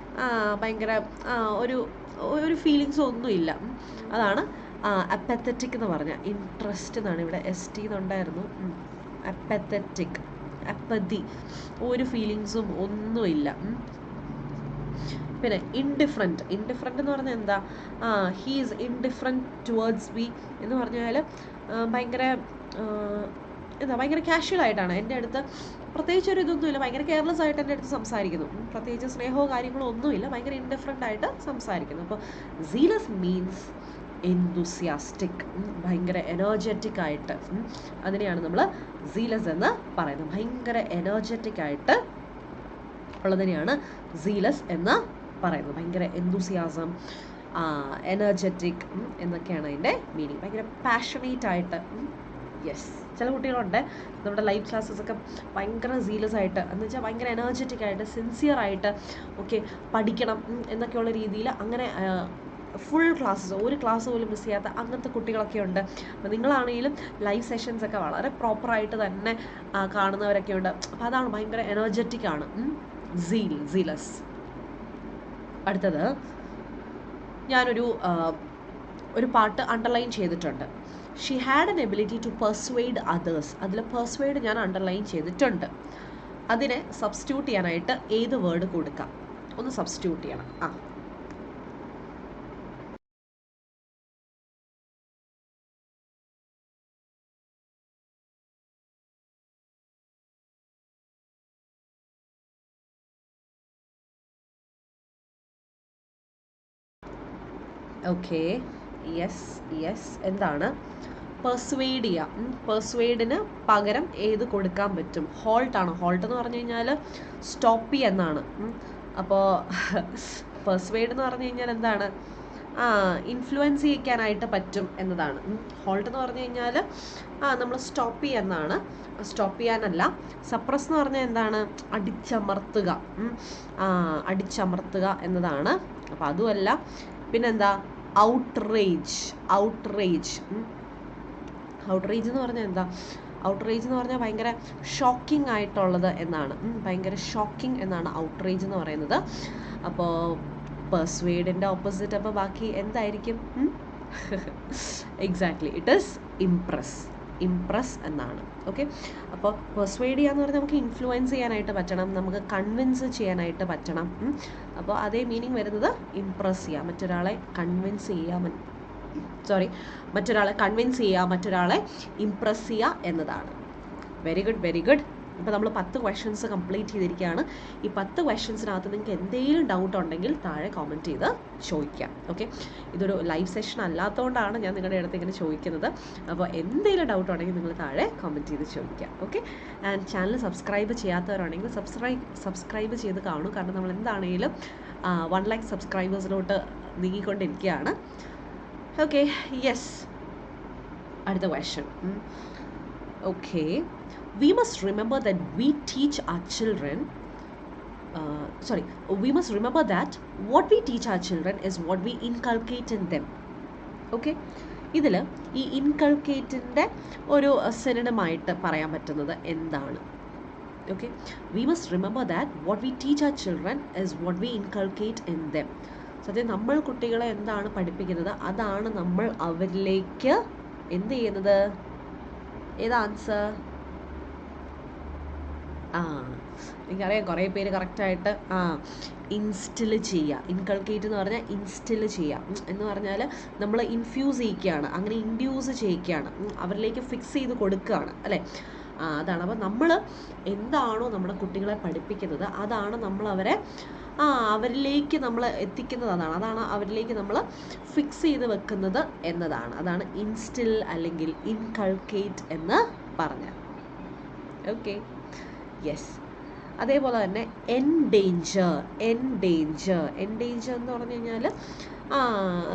ഭയങ്കര ഒരു ഫീലിങ്സും ഒന്നുമില്ല, അതാണ് അപ്പത്തറ്റിക് എന്ന് പറഞ്ഞാൽ. ഇൻട്രസ്റ്റ് എന്നാണ് ഇവിടെ ST എന്നുണ്ടായിരുന്നു. അപ്പത്തറ്റിക്, അപ്പതി, ഒരു ഫീലിങ്സും ഒന്നുമില്ല. പിന്നെ ഇൻഡിഫറൻറ്റ് എന്ന് പറഞ്ഞാൽ എന്താ? He is indifferent towards me എന്ന് പറഞ്ഞാൽ ഭയങ്കര കാഷ്വലായിട്ടാണ് എൻ്റെ അടുത്ത്, പ്രത്യേകിച്ച് ഒരു ഇതൊന്നുമില്ല, ഭയങ്കര കെയർലെസ് ആയിട്ട് എൻ്റെ അടുത്ത് സംസാരിക്കുന്നു, പ്രത്യേകിച്ച് സ്നേഹമോ കാര്യങ്ങളോ ഒന്നുമില്ല, ഭയങ്കര ഇൻഡിഫറൻ്റ് ആയിട്ട് സംസാരിക്കുന്നു. അപ്പോൾ സീലസ് മീൻസ് എന്തൂസിയാസ്റ്റിക്, ഭയങ്കര എനർജറ്റിക് ആയിട്ട്, അതിനെയാണ് നമ്മൾ സീലസ് എന്ന് പറയുന്നത്. ഭയങ്കര എനർജറ്റിക് ആയിട്ട് ഉള്ളതിനെയാണ് സീലസ് എന്ന് പറയുന്നത്. ഭയങ്കര എന്തൂസിയാസം, എനർജറ്റിക് എന്നൊക്കെയാണ് അതിൻ്റെ മീനിങ്. ഭയങ്കര പാഷനേറ്റ് ആയിട്ട്. യെസ്, ചില കുട്ടികളുണ്ട് നമ്മുടെ ലൈവ് ക്ലാസ്സസൊക്കെ ഭയങ്കര സീരിയസ് ആയിട്ട്, എന്ന് വെച്ചാൽ ഭയങ്കര എനർജറ്റിക് ആയിട്ട്, സിൻസിയർ ആയിട്ട്, ഓക്കെ, പഠിക്കണം എന്നൊക്കെയുള്ള രീതിയിൽ അങ്ങനെ ഫുൾ ക്ലാസ്സസ്, ഒരു ക്ലാസ് പോലും മിസ് ചെയ്യാത്ത അങ്ങനത്തെ കുട്ടികളൊക്കെ ഉണ്ട്. അപ്പോൾ നിങ്ങളാണെങ്കിലും ലൈവ് സെഷൻസൊക്കെ വളരെ പ്രോപ്പറായിട്ട് തന്നെ കാണുന്നവരൊക്കെ ഉണ്ട്. അപ്പോൾ അതാണ് ഭയങ്കര എനർജറ്റിക് ആണ് സീലസ്. അടുത്തത് ഞാനൊരു പാട്ട് അണ്ടർലൈൻ ചെയ്തിട്ടുണ്ട്. She had an ability to persuade others. അതിൽ പെർസ്വേഡ് ഞാൻ അണ്ടർലൈൻ ചെയ്തിട്ടുണ്ട്. അതിനെ സബ്സ്റ്റിറ്റ്യൂട്ട് ചെയ്യാനായിട്ട് ഏത് വേർഡ് കൊടുക്കാം? ഒന്ന് സബ്സ്റ്റിറ്റ്യൂട്ട് ചെയ്യണം. Okay, yes. എന്താണ്? പെർസ്വേഡ് ചെയ്യുക. പെർസ്വേഡിന് പകരം ഏത് കൊടുക്കാൻ പറ്റും? ഹോൾട്ടാണ്. ഹോൾട്ട് എന്ന് പറഞ്ഞു കഴിഞ്ഞാൽ സ്റ്റോപ്പ് എന്നാണ്. അപ്പോൾ പെർസ്വേഡ് എന്ന് പറഞ്ഞു കഴിഞ്ഞാൽ എന്താണ്? ഇൻഫ്ലുവൻസ് ചെയ്യിക്കാനായിട്ട് പറ്റും എന്നതാണ്. ഹോൾട്ട് എന്ന് പറഞ്ഞു കഴിഞ്ഞാൽ നമ്മൾ സ്റ്റോപ്പ് ചെയ്യാന്നാണ്. സ്റ്റോപ്പ് ചെയ്യാനല്ല. സപ്രസ് എന്ന് പറഞ്ഞാൽ എന്താണ്? അടിച്ചമർത്തുക എന്നതാണ്. അപ്പോൾ അതുമല്ല. പിന്നെന്താ? ഔട്ട്റേജ് എന്ന് പറഞ്ഞാൽ എന്താ? ഔട്ട്റേജ് എന്ന് പറഞ്ഞാൽ ഭയങ്കര ഷോക്കിംഗ് ആയിട്ടുള്ളത് എന്നാണ്. ഭയങ്കര ഷോക്കിംഗ് എന്നാണ് ഔട്ട്റേജ് എന്ന് പറയുന്നത്. അപ്പോൾ പെർസ്വേഡിൻ്റെ ഓപ്പോസിറ്റ് അപ്പോൾ ബാക്കി എന്തായിരിക്കും? എക്സാക്ട്ലി, ഇറ്റ് ഈസ് ഇംപ്രസ് എന്നാണ്. ഓക്കെ, അപ്പോൾ പെർസ്വേഡ് ചെയ്യാന്ന് പറഞ്ഞാൽ നമുക്ക് ഇൻഫ്ലുവൻസ് ചെയ്യാനായിട്ട് പറ്റണം, നമുക്ക് കൺവിൻസ് ചെയ്യാനായിട്ട് പറ്റണം. അപ്പോൾ അതേ മീനിങ് വരുന്നത് ഇംപ്രസ് ചെയ്യുക, മറ്റൊരാളെ കൺവിൻസ് ചെയ്യുക, മറ്റൊരാളെ ഇംപ്രസ് ചെയ്യുക എന്നതാണ്. Very good, very good. ഇപ്പോൾ നമ്മൾ 10 ക്വസ്റ്റ്യൻസ് കംപ്ലീറ്റ് ചെയ്തിരിക്കുകയാണ്. ഈ 10 ക്വസ്റ്റ്യൻസിനകത്ത് നിങ്ങൾക്ക് എന്തെങ്കിലും ഡൗട്ട് ഉണ്ടെങ്കിൽ താഴെ കോമൻറ്റ് ചെയ്ത് ചോദിക്കാം. ഓക്കെ, ഇതൊരു ലൈവ് സെഷൻ അല്ലാത്തതുകൊണ്ടാണ് ഞാൻ നിങ്ങളുടെ അടുത്ത് ഇങ്ങനെ ചോദിക്കുന്നത്. അപ്പോൾ എന്തെങ്കിലും ഡൗട്ട് ഉണ്ടെങ്കിൽ നിങ്ങൾ താഴെ കോമൻറ്റ് ചെയ്ത് ചോദിക്കാം. ഓക്കെ, ആൻഡ് ചാനൽ സബ്സ്ക്രൈബ് ചെയ്യാത്തവരാണെങ്കിൽ സബ്സ്ക്രൈബ് ചെയ്ത് കാണൂ. കാരണം നമ്മൾ എന്താണെങ്കിലും 1 lakh സബ്സ്ക്രൈബേഴ്സിലോട്ട് നീങ്ങിക്കൊണ്ടിരിക്കുകയാണ്. Okay, yes. അടുത്ത question. Okay, we must remember that we teach our children we must remember that what we teach our children is what we inculcate in them. Okay, ഇതിൽ ഈ ഇൻകൾക്കേറ്റിൻ്റെ ഒരു സിനോണിമായിട്ട് പറയാൻ പറ്റുന്നത് എന്താണ്? Okay, we must remember that what we teach our children is what we inculcate in them. സത്യം നമ്മൾ കുട്ടികളെ എന്താണ് പഠിപ്പിക്കുന്നത് അതാണ് നമ്മൾ അവരിലേക്ക് എന്ത് ചെയ്യുന്നത്? ഏതാ ആൻസർ? എനിക്കറിയാം കുറേ പേര് കറക്റ്റായിട്ട് ഇൻസ്റ്റിൽ ചെയ്യുക. ഇൻകൾക്കേറ്റ് എന്ന് പറഞ്ഞാൽ ഇൻസ്റ്റിൽ ചെയ്യുക എന്ന് പറഞ്ഞാൽ നമ്മൾ ഇൻഫ്യൂസ് ചെയ്യിക്കുകയാണ്, അങ്ങനെ ഇൻഡ്യൂസ് ചെയ്യിക്കുകയാണ്, അവരിലേക്ക് ഫിക്സ് ചെയ്ത് കൊടുക്കുകയാണ് അല്ലേ? അതാണ്. അപ്പോൾ നമ്മൾ എന്താണോ നമ്മുടെ കുട്ടികളെ പഠിപ്പിക്കുന്നത് അതാണ് നമ്മൾ അവരിലേക്ക് നമ്മൾ എത്തിക്കുന്നത്, അതാണ് അവരിലേക്ക് നമ്മൾ ഫിക്സ് ചെയ്ത് വെക്കുന്നത് എന്നതാണ്. അതാണ് ഇൻസ്റ്റിൽ അല്ലെങ്കിൽ ഇൻകൾക്കേറ്റ് എന്ന് പറഞ്ഞാൽ. Okay, yes. അതേപോലെ തന്നെ എൻഡേഞ്ചർ എന്ന് പറഞ്ഞു കഴിഞ്ഞാൽ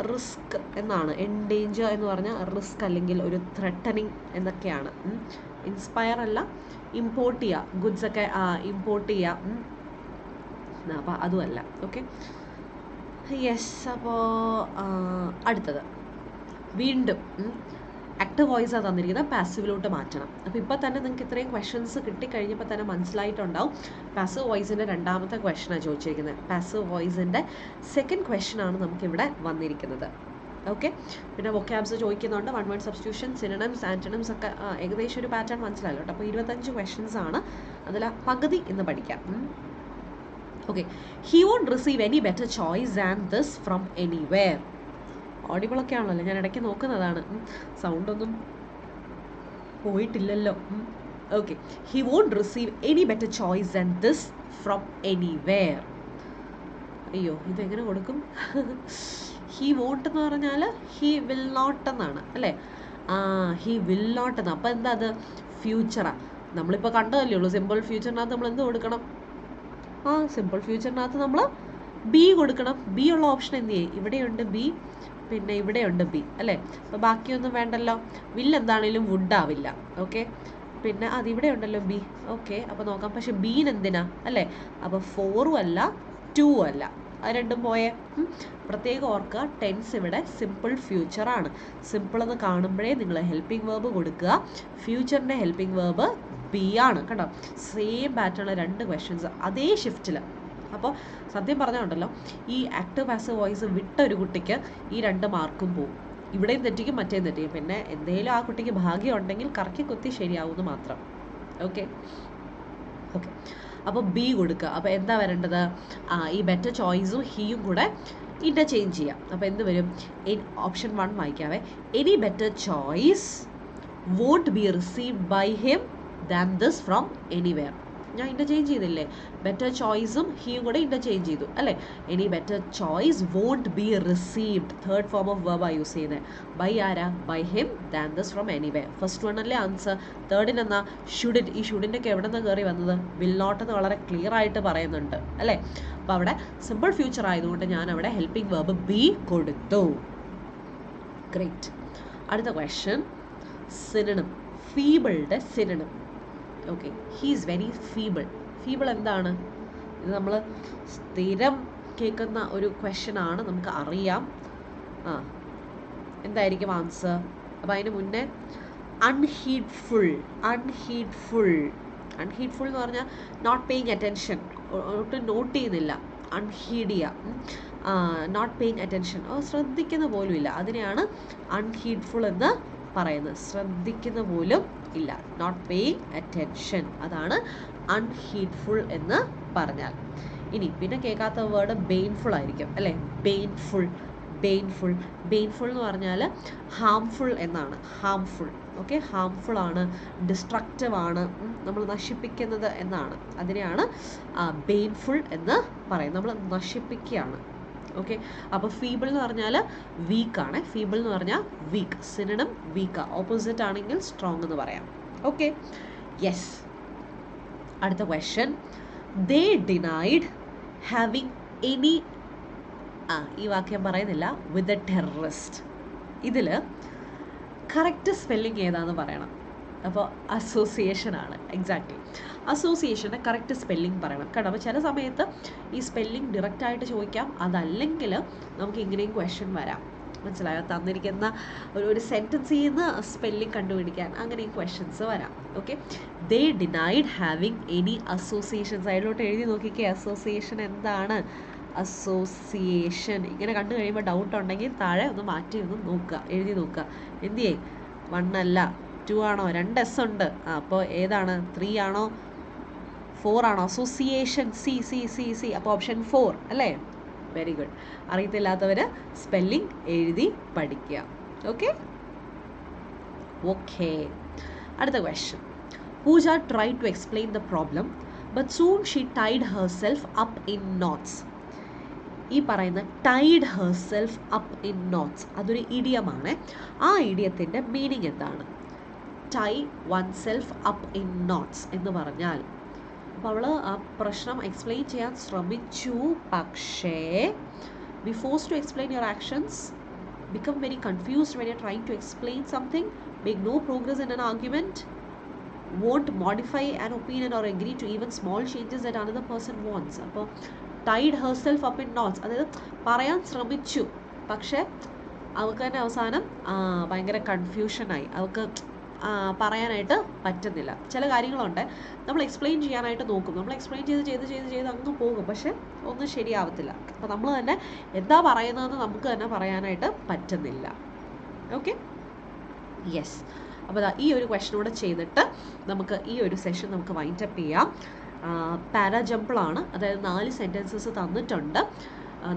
റിസ്ക് എന്നാണ്. എൻഡേഞ്ചർ എന്ന് പറഞ്ഞാൽ റിസ്ക് അല്ലെങ്കിൽ ഒരു ത്രെട്ടനിങ് എന്നൊക്കെയാണ്. ഇൻസ്പയർ അല്ല, ഇമ്പോർട്ട് ചെയ്യുക, ഗുഡ്സൊക്കെ ഇമ്പോർട്ട് ചെയ്യുക, അപ്പോൾ അതുമല്ല. Okay, yes. അപ്പോൾ അടുത്തത് വീണ്ടും ആക്റ്റീവ് വോയിസാണ് തന്നിരിക്കുന്നത്, പാസീവിലോട്ട് മാറ്റണം. അപ്പോൾ ഇപ്പോൾ തന്നെ നിങ്ങൾക്ക് ഇത്രയും ക്വസ്റ്റ്യൻസ് കിട്ടിക്കഴിഞ്ഞപ്പോൾ തന്നെ മനസ്സിലായിട്ടുണ്ടാവും. പാസീവ് വോയിസിൻ്റെ രണ്ടാമത്തെ ക്വസ്റ്റ്യനാണ് ചോദിച്ചിരിക്കുന്നത്. പാസീവ് വോയിസിൻ്റെ സെക്കൻഡ് ക്വസ്റ്റ്യനാണ് നമുക്കിവിടെ വന്നിരിക്കുന്നത്. ഓക്കെ, പിന്നെ വൊക്കാബ്സ് ചോദിക്കുന്നുണ്ട്, 1 word സബ്സ്റ്റിറ്റ്യൂഷൻ, സിനോണിംസ്, ആൻറ്റണിംസ് ഒക്കെ ഏകദേശം ഒരു പാറ്റേൺ മനസ്സിലായല്ലോ കേട്ടോ. അപ്പോൾ 25 ക്വസ്റ്റ്യൻസ് ആണ്, അതിൽ പകുതി ഇന്ന് പഠിക്കാം. Okay, he won't receive any better choice than this from anywhere. ഓഡിബിളൊക്കെ ആണല്ലോ, ഞാൻ ഇടയ്ക്ക് നോക്കുന്നതാണ്, സൗണ്ടൊന്നും പോയിട്ടില്ലല്ലോ. Okay, he won't receive any better choice than this from anywhere. അയ്യോ, ഇതെങ്ങനെ കൊടുക്കും? ഹി വോണ്ട് എന്ന് പറഞ്ഞാൽ ഹി വിൽ നോട്ട് എന്നാണ് അല്ലേ? ഹി വിൽ നോട്ട് എന്ന്. അപ്പോൾ എന്താ അത്? ഫ്യൂച്ചറാണ്. നമ്മളിപ്പോൾ കണ്ടതല്ലേ ഉള്ളൂ. സിമ്പിൾ ഫ്യൂച്ചറിനകത്ത് നമ്മൾ എന്ത് കൊടുക്കണം? സിമ്പിൾ ഫ്യൂച്ചറിനകത്ത് നമ്മൾ ബി കൊടുക്കണം. ബി ഉള്ള ഓപ്ഷൻ എന്ത് ചെയ്യും? ഇവിടെയുണ്ട് ബി, പിന്നെ ഇവിടെയുണ്ട് ബി അല്ലേ? അപ്പോൾ ബാക്കിയൊന്നും വേണ്ടല്ലോ. വില്ല് എന്താണെങ്കിലും വുഡ് ആവില്ല. ഓക്കെ, പിന്നെ അതിവിടെ ഉണ്ടല്ലോ ബി. ഓക്കെ, അപ്പോൾ നോക്കാം. പക്ഷെ ബീൻ എന്തിനാ അല്ലേ? അപ്പോൾ 4 അല്ല 2 അല്ല, അത് രണ്ടും പോയേ. പ്രത്യേകം ഓർക്കുക, ടെൻസ് ഇവിടെ സിമ്പിൾ ഫ്യൂച്ചറാണ്. സിമ്പിൾ എന്ന് കാണുമ്പോഴേ നിങ്ങൾ ഹെൽപ്പിംഗ് വേർബ് കൊടുക്കുക. ഫ്യൂച്ചറിൻ്റെ ഹെൽപ്പിംഗ് വേർബ് ബി ആണ് കേട്ടോ. സെയിം പാറ്റേൺ 2 ക്വസ്റ്റ്യൻസ് അതേ ഷിഫ്റ്റിൽ. അപ്പോൾ സത്യം പറഞ്ഞുണ്ടല്ലോ, ഈ ആക്റ്റീവ് പാസീവ് വോയിസ് വിട്ട ഒരു കുട്ടിക്ക് ഈ 2 മാർക്കും പോവും. ഇവിടെയും തെറ്റിക്കും, മറ്റേയും തെറ്റിക്കും. പിന്നെ എന്തെങ്കിലും ആ കുട്ടിക്ക് ഭാഗ്യം ഉണ്ടെങ്കിൽ കറക്കി കുത്തി ശരിയാവുമെന്ന് മാത്രം. ഓക്കെ, അപ്പോൾ ബി കൊടുക്കുക. അപ്പോൾ എന്താ വരേണ്ടത്? ഈ ബെറ്റർ ചോയ്സും ഹീയും കൂടെ ഇൻ്റർചേഞ്ച് ചെയ്യാം. അപ്പോൾ എന്ത് വരും? ഓപ്ഷൻ 1 വായിക്കാവേ. Any better choice won't be received by him than this from anywhere. ഞാൻ ഇൻ്റർചേഞ്ച് ചെയ്തില്ലേ? ബെറ്റർ ചോയ്സും ഹീയും കൂടെ ഇൻ്റർചേഞ്ച് ചെയ്തു അല്ലേ? Any better choice won't be received, third form of വെർബാണ് യൂസ് ചെയ്യുന്നത്. ബൈ ആരാ? By him than this from anywhere. First one അല്ലേ ആൻസർ. തേർഡിന് എന്നാ? Should it. ഈ ഷുഡിൻ്റെ ഒക്കെ എവിടെ നിന്ന് കയറി വന്നത്? വിൽ നോട്ട് എന്ന് വളരെ ക്ലിയർ ആയിട്ട് പറയുന്നുണ്ട് അല്ലേ? അപ്പോൾ അവിടെ സിമ്പിൾ ഫ്യൂച്ചർ ആയതുകൊണ്ട് ഞാൻ അവിടെ ഹെൽപ്പിംഗ് വെർബ് ബി കൊടുത്തു. ഗ്രേറ്റ്. അടുത്ത ക്വസ്റ്റ്യൻ, സിനോണിം. ഫീബിളുടെ synonym. Okay, he is very feeble. Feeble എന്താണ്? ഇത് നമ്മൾ സ്ഥിരം കേൾക്കുന്ന ഒരു ക്വസ്റ്റ്യൻ ആണ്, നമുക്ക് അറിയാം. എന്തായിരിക്കും ആൻസർ? അപ്പോൾ അതിന് മുന്നേ അൺഹീഡ്ഫുൾ എന്ന് പറഞ്ഞാൽ നോട്ട് പേയിങ് അറ്റൻഷൻ, ഒട്ടും നോട്ട് ചെയ്യുന്നില്ല, അൺഹീഡ് ചെയ്യുക, നോട്ട് പേയിങ് അറ്റൻഷൻ, ശ്രദ്ധിക്കുന്ന പോലും ഇല്ല, അതിനെയാണ് അൺഹീഡ്ഫുൾ എന്ന് പറയുന്നത്. ശ്രദ്ധിക്കുന്ന പോലും ഇല്ല, നോട്ട് പേയിങ് അറ്റൻഷൻ, അതാണ് അൺഹീഡ്ഫുൾ എന്ന് പറഞ്ഞാൽ. ഇനി പിന്നെ കേൾക്കാത്ത വേർഡ് പെയിൻഫുൾ ആയിരിക്കും അല്ലേ? പെയിൻഫുൾ. ബെയിൻഫുൾ. ബെയിൻഫുൾ എന്ന് പറഞ്ഞാൽ ഹാംഫുൾ എന്നാണ്. ഹാംഫുൾ, ഓക്കെ, ഹാംഫുൾ ആണ്, ഡിസ്ട്രക്റ്റീവ് ആണ്, നമ്മൾ നശിപ്പിക്കുന്നത് എന്നാണ്. അതിനെയാണ് ബെയിൻഫുൾ എന്ന് പറയും. നമ്മൾ നശിപ്പിക്കുകയാണ്. ഓക്കെ, അപ്പോൾ ഫീബിൾ എന്ന് പറഞ്ഞാൽ വീക്കാണ്. ഫീബിൾ എന്ന് പറഞ്ഞാൽ വീക്ക്, സിനോണിം വീക്കാണ്. ഓപ്പോസിറ്റ് ആണെങ്കിൽ സ്ട്രോങ് എന്ന് പറയാം. Okay, yes. അടുത്ത ക്വസ്റ്റ്യൻ, ദേ ഡിനൈഡ് ഹാവിങ് എനി, ഈ വാക്യം പറയുന്നില്ല, വിത്ത് എ ടെററിസ്റ്റ്. ഇതിൽ കറക്റ്റ് സ്പെല്ലിംഗ് ഏതാണെന്ന് പറയണം. അപ്പോൾ അസോസിയേഷൻ ആണ്. എക്സാക്ട്ലി, അസോസിയേഷൻ്റെ കറക്റ്റ് സ്പെല്ലിംഗ് പറയണം കേട്ടോ. അപ്പോൾ ചില സമയത്ത് ഈ സ്പെല്ലിംഗ് ഡയറക്റ്റായിട്ട് ചോദിക്കാം, അതല്ലെങ്കിൽ നമുക്ക് ഇങ്ങനെയും ക്വസ്റ്റ്യൻ വരാം. മനസ്സിലായോ? തന്നിരിക്കുന്ന ഒരു സെൻറ്റൻസിൽ നിന്ന് സ്പെല്ലിംഗ് കണ്ടുപിടിക്കാൻ അങ്ങനെയും ക്വസ്റ്റ്യൻസ് വരാം. ഓക്കെ, ദേ ഡിനൈഡ് ഹാവിങ് എനി അസോസിയേഷൻ. സൈഡിലോട്ട് എഴുതി നോക്കിക്കേ, അസോസിയേഷൻ എന്താണ്? അസോസിയേഷൻ ഇങ്ങനെ കണ്ടു കഴിയുമ്പോൾ ഡൗട്ട് ഉണ്ടെങ്കിൽ താഴെ ഒന്ന് മാറ്റി ഒന്ന് നോക്കുക, എഴുതി നോക്കുക. എന്ത് ചെയ്യേ? 1 അല്ല 2 ആണോ? 2 S ഉണ്ട്. അപ്പോൾ ഏതാണ്? 3 ആണോ 4 ആണോ? Association C C C C. അപ്പോൾ ഓപ്ഷൻ 4 അല്ലേ? Very good. അറിയത്തില്ലാത്തവർ സ്പെല്ലിംഗ് എഴുതി പഠിക്കുക. Okay okay. അടുത്ത question, Pooja try to explain the problem but soon she tied herself up in knots. ഈ പറയുന്ന tied herself up in knots അതൊരു ഇഡിയമാണ്. ആ ഇഡിയത്തിൻ്റെ മീനിങ് എന്താണ്? Tie oneself up in knots എന്ന് പറഞ്ഞാൽ, അപ്പോൾ അവൾ ആ പ്രശ്നം എക്സ്പ്ലെയിൻ ചെയ്യാൻ ശ്രമിച്ചു, പക്ഷേ be forced to explain your actions, become very confused when you're trying to explain something, make no progress in an argument, won't modify an opinion or agree to even small changes that another person wants. അപ്പോൾ tied herself up in knots, അതായത് പറയാൻ ശ്രമിച്ചു, പക്ഷേ അവൾക്ക് തന്നെ അവസാനം ഭയങ്കര കൺഫ്യൂഷനായി, അവൾക്ക് പറയാനായിട്ട് പറ്റുന്നില്ല. ചില കാര്യങ്ങളുണ്ട് നമ്മൾ എക്സ്പ്ലെയിൻ ചെയ്യാനായിട്ട് നോക്കും, നമ്മൾ എക്സ്പ്ലെയിൻ ചെയ്ത് അങ്ങ് പോകും, പക്ഷെ ഒന്നും ശരിയാവത്തില്ല. അപ്പോൾ നമ്മൾ തന്നെ എന്താ പറയുന്നതെന്ന് നമുക്ക് തന്നെ പറയാനായിട്ട് പറ്റുന്നില്ല. Okay, yes. അപ്പോൾ ഈ ഒരു ക്വസ്റ്റ്യനോടെ ചെയ്തിട്ട് നമുക്ക് ഈ ഒരു സെഷൻ നമുക്ക് വൈൻഡപ്പ് ചെയ്യാം. പാരാജമ്പിളാണ്, അതായത് 4 സെൻറ്റൻസസ് തന്നിട്ടുണ്ട്.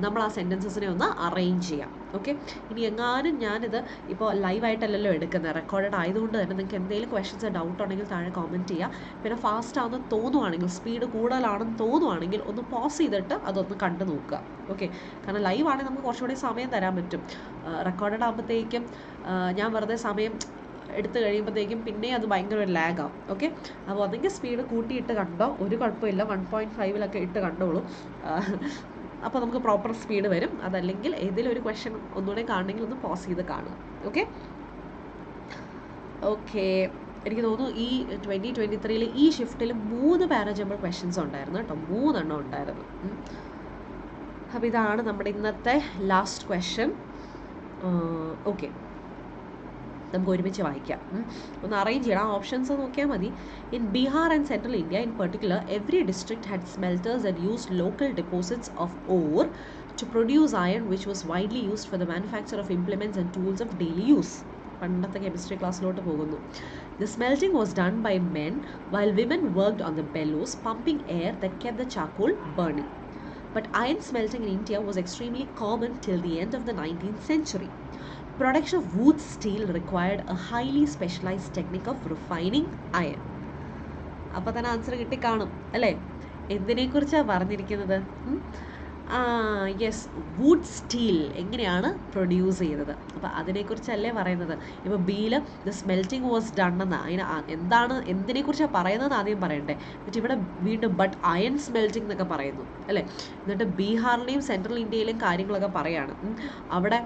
നമ്മൾ ആ സെൻറ്റൻസസിനെ ഒന്ന് അറേഞ്ച് ചെയ്യാം. ഓക്കെ, ഇനി എങ്ങാനും ഞാനിത് ഇപ്പോൾ ലൈവായിട്ടല്ലല്ലോ എടുക്കുന്നത്, റെക്കോർഡഡ് ആയതുകൊണ്ട് തന്നെ നിങ്ങൾക്ക് എന്തെങ്കിലും ക്വസ്റ്റ്യൻസ് ഡൗട്ട് ഉണ്ടെങ്കിൽ താഴെ കോമെൻറ്റ് ചെയ്യുക. പിന്നെ ഫാസ്റ്റ് ആണെന്ന് തോന്നുവാണെങ്കിൽ, സ്പീഡ് കൂടുതലാണെന്ന് തോന്നുവാണെങ്കിൽ ഒന്ന് പോസ് ചെയ്തിട്ട് അതൊന്ന് കണ്ടു നോക്കുക. ഓക്കെ, കാരണം ലൈവ് ആണെങ്കിൽ നമുക്ക് കുറച്ചുകൂടി സമയം തരാൻ പറ്റും. റെക്കോർഡഡ് ആകുമ്പോഴത്തേക്കും ഞാൻ വെറുതെ സമയം എടുത്തു കഴിയുമ്പോഴത്തേക്കും പിന്നെ അത് ഭയങ്കര ഒരു ലാഗാവും. ഓക്കെ, അപ്പോൾ അതെങ്കിൽ സ്പീഡ് കൂട്ടിയിട്ട് കണ്ടോ, ഒരു കുഴപ്പമില്ല, 1.5 ഇട്ട് കണ്ടോളൂ. അപ്പോൾ നമുക്ക് പ്രോപ്പർ സ്പീഡ് വരും. അതല്ലെങ്കിൽ ഏതെങ്കിലും ഒരു ക്വസ്റ്റ്യൻ ഒന്നുകൂടെ കാണണമെങ്കിൽ ഒന്ന് പോസ് ചെയ്ത് കാണുക. Okay okay. എനിക്ക് തോന്നുന്നു ഈ 2023 ഈ ഷിഫ്റ്റിൽ 3 പാരാജമ്പിൾ ക്വസ്റ്റ്യൻസ് ഉണ്ടായിരുന്നു കേട്ടോ, 3 എണ്ണം ഉണ്ടായിരുന്നു. അപ്പോൾ ഇതാണ് നമ്മുടെ ഇന്നത്തെ ലാസ്റ്റ് ക്വസ്റ്റ്യൻ. ഓക്കെ, നമുക്ക് ഒരുമിച്ച് വായിക്കാം. ഒന്ന് അറേഞ്ച് ചെയ്യണം, ഓപ്ഷൻസ് നോക്കിയാൽ മതി. In Bihar and central India in particular, every district had smelters and used local deposits of ore to produce iron which was widely used for the manufacture of implements and tools of daily use. പണ്ടത്തെ chemistry ക്ലാസ്സിലോട്ട് പോകുന്നു. The smelting was done by men while women worked on the bellows pumping air that kept the charcoal burning. But iron smelting in India was extremely common till the end of the 19th century. Production of wood steel required a highly specialized technique of refining iron. അപ്പോൾ തന്നെ answer കിട്ടിക്കാണും അല്ലേ? എന്തിനെക്കുറിച്ചാണ് പറഞ്ഞിരിക്കുന്നത്? Yes, would steel എങ്ങനെയാണ് produce ചെയ്യുന്നത്, അപ്പോൾ അതിനെക്കുറിച്ചല്ലേ പറയുന്നത്. ഇപ്പോൾ ബിയിൽ ദ സ്മെൽറ്റിംഗ് വാസ് ഡൺ എന്ന്, അതിന് എന്താണ് എന്തിനെക്കുറിച്ചാണ് പറയുന്നത് ആദ്യം പറയണ്ടേ. എന്നിട്ട് ഇവിടെ വീണ്ടും ബട്ട് അയൺ സ്മെൽറ്റിംഗ് എന്നൊക്കെ പറയുന്നു അല്ലേ. എന്നിട്ട് ബീഹാറിലെയും സെൻട്രൽ ഇന്ത്യയിലെയും കാര്യങ്ങളൊക്കെ പറയാണ്. അവിടെ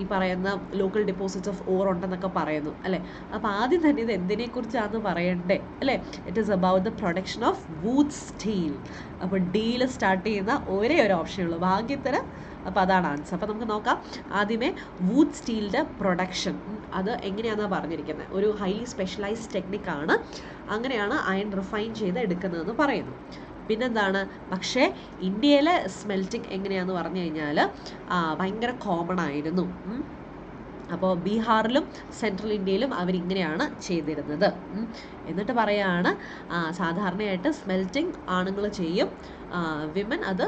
ഈ പറയുന്ന ലോക്കൽ ഡെപ്പോസിറ്റ്സ് ഓഫ് ഓർ ഉണ്ടെന്നൊക്കെ പറയുന്നു അല്ലേ. അപ്പോൾ ആദ്യം തന്നെ ഇത് എന്തിനെക്കുറിച്ചാണെന്ന് പറയണ്ടേ അല്ലേ. It is about the production of wood steel. അപ്പോൾ ഡിയിൽ സ്റ്റാർട്ട് ചെയ്യുന്ന ഒരേ ഒരു ഓപ്ഷനുള്ളൂ, ഭാഗ്യത്തിന്. അപ്പോൾ അതാണ് ആൻസർ. അപ്പോൾ നമുക്ക് നോക്കാം. ആദ്യമേ വുഡ് സ്റ്റീലിൻ്റെ പ്രൊഡക്ഷൻ അത് എങ്ങനെയാണെന്നാണ് പറഞ്ഞിരിക്കുന്നത്. ഒരു ഹൈലി സ്പെഷ്യലൈസ്ഡ് ടെക്നിക്കാണ്, അങ്ങനെയാണ് അയൺ റിഫൈൻ ചെയ്ത് എടുക്കുന്നതെന്ന് പറയുന്നു. പിന്നെന്താണ്, പക്ഷേ ഇന്ത്യയിലെ സ്മെൽറ്റിംഗ് എങ്ങനെയാണെന്ന് പറഞ്ഞു കഴിഞ്ഞാൽ ഭയങ്കര കോമൺ ആയിരുന്നു. അപ്പോൾ ബീഹാറിലും സെൻട്രൽ ഇന്ത്യയിലും അവരിങ്ങനെയാണ് ചെയ്തിരുന്നത്. എന്നിട്ട് പറയാണ് സാധാരണയായിട്ട് സ്മെൽറ്റിംഗ് ആണുങ്ങൾ ചെയ്യും, വിമൻ അത്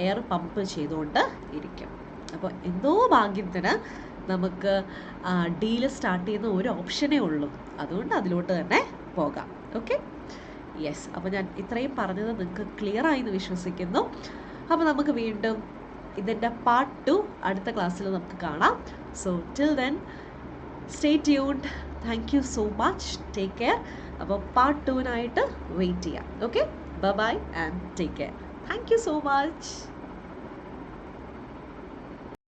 എയർ പമ്പ് ചെയ്തുകൊണ്ട് ഇരിക്കും. അപ്പോൾ എന്തോ ഭാഗ്യത്തിന് നമുക്ക് ഡീൽ സ്റ്റാർട്ട് ചെയ്യുന്ന ഒരു ഓപ്ഷനേ ഉള്ളൂ. അതുകൊണ്ട് അതിലോട്ട് തന്നെ പോകാം. Okay, yes. അപ്പോൾ ഞാൻ ഇത്രയും പറഞ്ഞത് നിങ്ങൾക്ക് ക്ലിയർ ആയി എന്ന് വിശ്വസിക്കുന്നു. അപ്പോൾ നമുക്ക് വീണ്ടും ഇതിൻ്റെ പാർട്ട് 2 അടുത്ത ക്ലാസ്സിൽ നമുക്ക് കാണാം. So till then stay tuned. Thank you so much. Take care. അപ്പോൾ പാർട്ട് 2-നായിട്ട് വെയിറ്റ് ചെയ്യാം. Okay, bye bye and take care. Thank you so much.